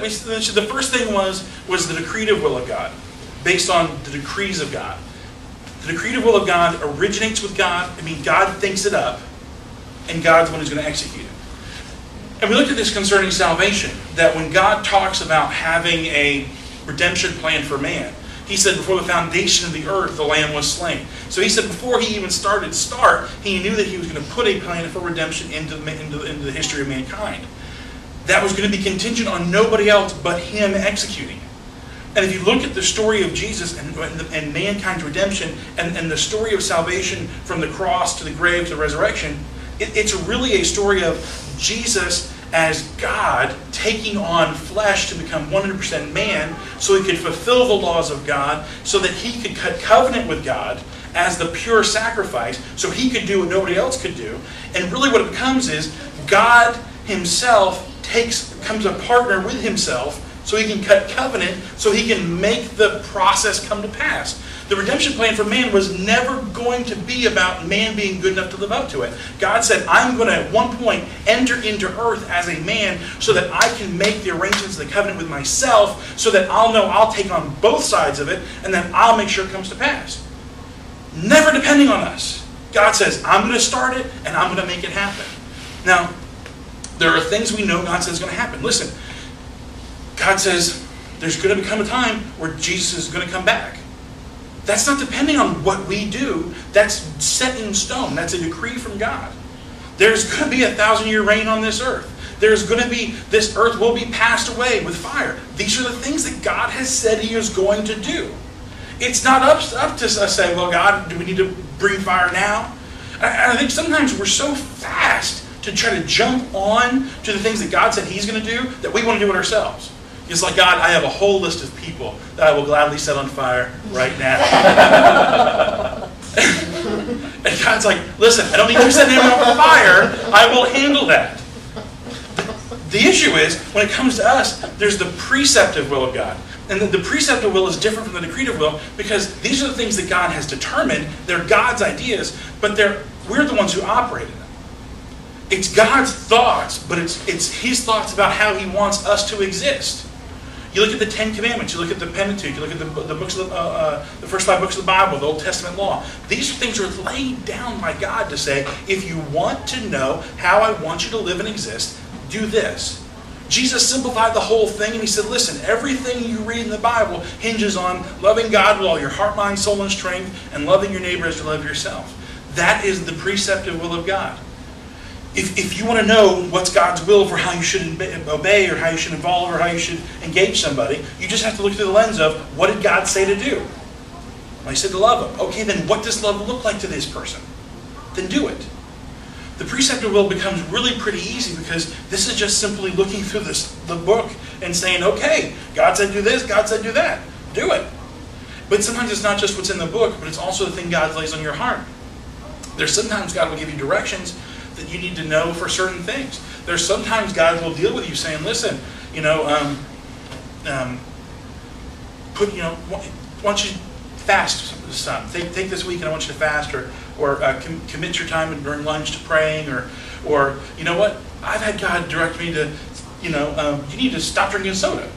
the first thing was the decretive will of God, based on the decrees of God. The decretive will of God originates with God. I mean, God thinks it up, and God's the one who's going to execute it. And we looked at this concerning salvation, that when God talks about having a redemption plan for man, He said before the foundation of the earth, the Lamb was slain. So He said before He even started, He knew that He was going to put a plan for redemption into the history of mankind. That was going to be contingent on nobody else but Him executing. And if you look at the story of Jesus and mankind's redemption and the story of salvation from the cross to the grave to the resurrection, it's really a story of Jesus as God taking on flesh to become 100% man so He could fulfill the laws of God, so that He could cut covenant with God as the pure sacrifice, so He could do what nobody else could do. And really what it becomes is God Himself becomes a partner with Himself, so He can cut covenant, so He can make the process come to pass. The redemption plan for man was never going to be about man being good enough to live up to it. God said, I'm going to at one point enter into earth as a man so that I can make the arrangements of the covenant with myself, so that I'll know I'll take on both sides of it, and then I'll make sure it comes to pass. Never depending on us. God says, I'm going to start it, and I'm going to make it happen. Now, there are things we know God says is going to happen. Listen, God says there's going to become a time where Jesus is going to come back. That's not depending on what we do. That's set in stone. That's a decree from God. There's going to be 1,000-year reign on this earth. This earth will be passed away with fire. These are the things that God has said He is going to do. It's not up to us to say, well, God, do we need to bring fire now? I think sometimes we're so fast to try to jump on to the things that God said He's going to do that we want to do it ourselves. It's like, God, I have a whole list of people that I will gladly set on fire right now. And God's like, listen, I don't need you setting anyone on fire. I will handle that. The issue is, when it comes to us, there's the preceptive will of God. And the preceptive will is different from the decretive will, because these are the things that God has determined. They're God's ideas, but we're the ones who operate in them. It's God's thoughts, but it's His thoughts about how He wants us to exist. You look at the Ten Commandments, you look at the Pentateuch, you look at the books of the first 5 books of the Bible, the Old Testament law. These things are laid down by God to say, if you want to know how I want you to live and exist, do this. Jesus simplified the whole thing, and He said, listen, everything you read in the Bible hinges on loving God with all your heart, mind, soul, and strength, and loving your neighbor as you love yourself. That is the preceptive will of God. If you want to know what's God's will for how you should obey, or how you should involve, or how you should engage somebody, you just have to look through the lens of, what did God say to do? Well, He said to love them. Okay, then what does love look like to this person? Then do it. The preceptive will becomes really pretty easy, because this is just simply looking through the book and saying, okay, God said do this, God said do that. Do it. But sometimes it's not just what's in the book, but it's also the thing God lays on your heart. There's sometimes God will give you directions that you need to know for certain things. There's sometimes God will deal with you saying, listen, why don't you fast some? Take this week and I want you to fast, or commit your time during lunch to praying, or you know what? I've had God direct me to, you need to stop drinking soda.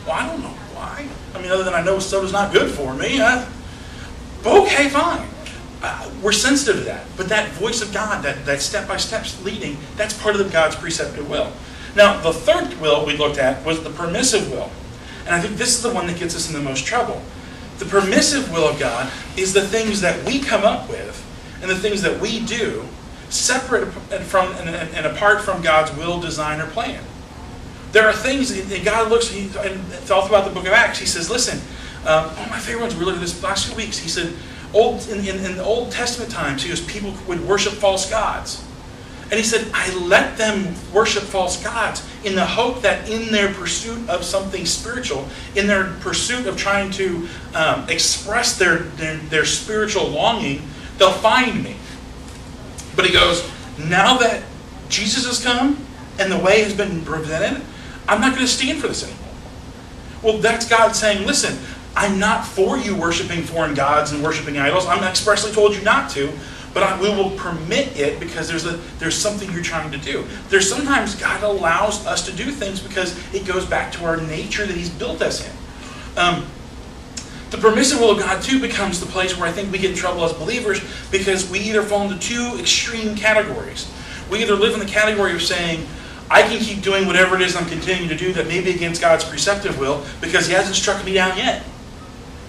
Well, I don't know why. I mean, other than I know soda's not good for me. But okay, fine. We're sensitive to that. But that voice of God, that step-by-step leading, that's part of God's preceptive will. Now, the third will we looked at was the permissive will. And I think this is the one that gets us in the most trouble. The permissive will of God is the things that we come up with and the things that we do separate from and apart from God's will, design, or plan. There are things that God looks, and it's all throughout the book of Acts, He says, listen, one of my favorite ones, we looked at this last few weeks, He said, in the Old Testament times, He goes, people would worship false gods. And He said, I let them worship false gods in the hope that in their pursuit of something spiritual, in their pursuit of trying to express their spiritual longing, they'll find me. But He goes, now that Jesus has come and the way has been presented, I'm not going to stand for this anymore. Well, that's God saying, listen, I'm not for you worshiping foreign gods and worshiping idols. I'm expressly told you not to. But we will permit it because there's something you're trying to do. There's sometimes God allows us to do things because it goes back to our nature that He's built us in. The permissive will of God, too, becomes the place where I think we get in trouble as believers because we either fall into two extreme categories. We either live in the category of saying, I can keep doing whatever it is I'm continuing to do that may be against God's preceptive will because He hasn't struck me down yet.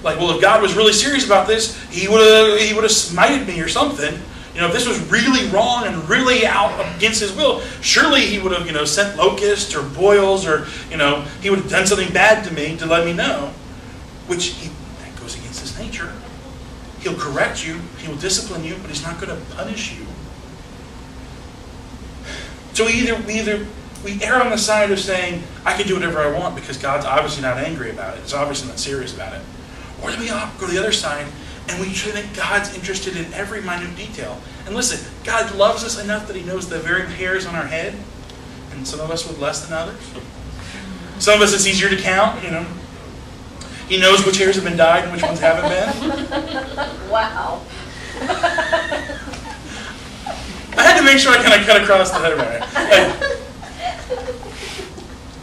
Like, well, if God was really serious about this, He would have smited me or something. If this was really wrong and really out against His will, surely He would have, sent locusts or boils or, He would have done something bad to me to let me know. That goes against His nature. He'll correct you, He will discipline you, but He's not going to punish you. So we err on the side of saying, I can do whatever I want because God's obviously not angry about it. He's obviously not serious about it. Or do we go to the other side and we try to think God's interested in every minute detail? And listen, God loves us enough that He knows the very hairs on our head. And some of us with less than others. Some of us it's easier to count, He knows which hairs have been dyed and which ones haven't been. Wow. I had to make sure I kind of cut across the head of my head.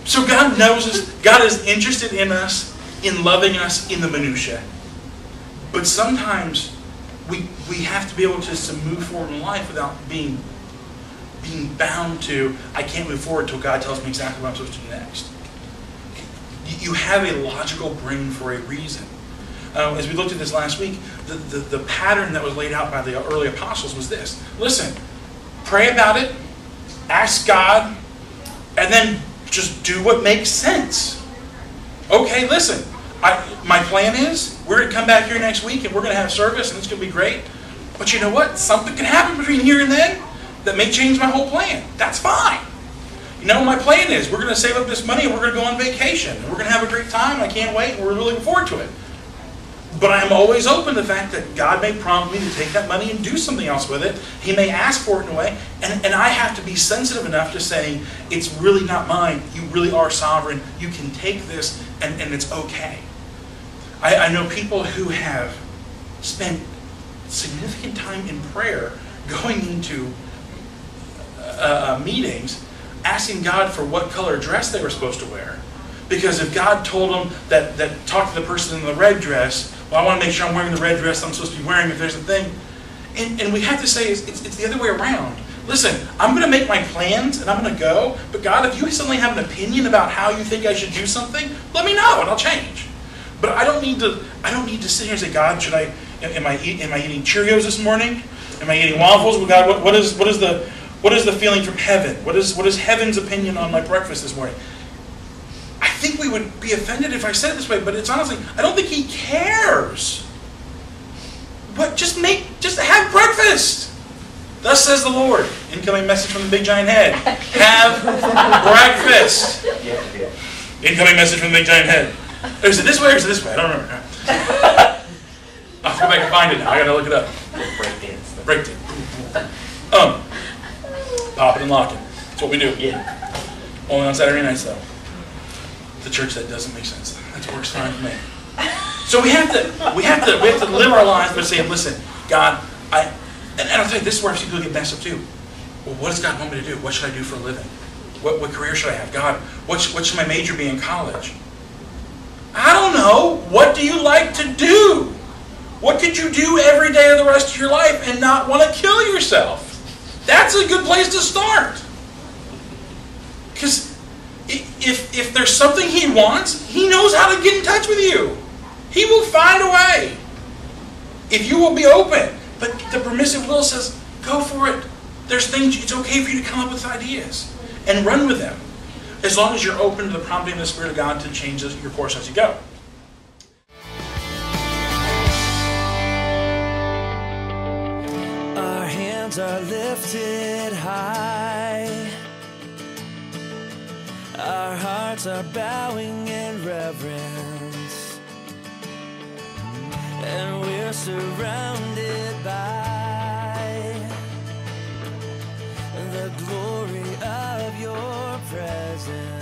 So God knows us. God is interested in us, in loving us in the minutia. But sometimes we have to be able to move forward in life without being bound to, I can't move forward until God tells me exactly what I'm supposed to do next. You have a logical brain for a reason. As we looked at this last week, the pattern that was laid out by the early apostles was this. Listen, pray about it, ask God, and then just do what makes sense. Okay, listen, my plan is we're going to come back here next week and we're going to have service and it's going to be great. But you know what? Something can happen between here and then that may change my whole plan. That's fine. My plan is we're going to save up this money and we're going to go on vacation. And we're going to have a great time. I can't wait and we're really looking forward to it. But I'm always open to the fact that God may prompt me to take that money and do something else with it. He may ask for it in a way. And I have to be sensitive enough to saying, it's really not mine. You really are sovereign. You can take this and it's okay. I know people who have spent significant time in prayer going into meetings asking God for what color dress they were supposed to wear. Because if God told them that talk to the person in the red dress, well, I want to make sure I'm wearing the red dress I'm supposed to be wearing if there's a thing. And we have to say it's the other way around. Listen, I'm going to make my plans and I'm going to go, but God, if you suddenly have an opinion about how you think I should do something, let me know and I'll change. But I don't need to sit here and say, God, am I eating Cheerios this morning? Am I eating waffles? Well, God, what is the feeling from heaven? What is heaven's opinion on my breakfast this morning? I think we would be offended if I said it this way, but it's honestly, I don't think He cares. But just have breakfast. Thus says the Lord. Incoming message from the big giant head. Have breakfast. Incoming message from the big giant head. Is it this way or is it this way? I don't remember. I'll go back and find it now. I gotta look it up. Breakdance. Breakdance. Pop it and lock it. That's what we do. Yeah. Only on Saturday nights though. The church, that doesn't make sense. That works fine for me. So we have to live our lives by saying, listen, God, and I'll tell you, this is where people get messed up too. Well, what does God want me to do? What should I do for a living? What career should I have? God, what should my major be in college? I don't know. What do you like to do? What could you do every day of the rest of your life and not want to kill yourself? That's a good place to start. Because if there's something He wants, He knows how to get in touch with you. He will find a way. If you will be open. But the permissive will says, go for it. There's things, it's okay for you to come up with ideas and run with them. As long as you're open to the prompting of the Spirit of God to change your course as you go. Our hands are lifted high. Our hearts are bowing in reverence. And we're surrounded by the glory of your presence.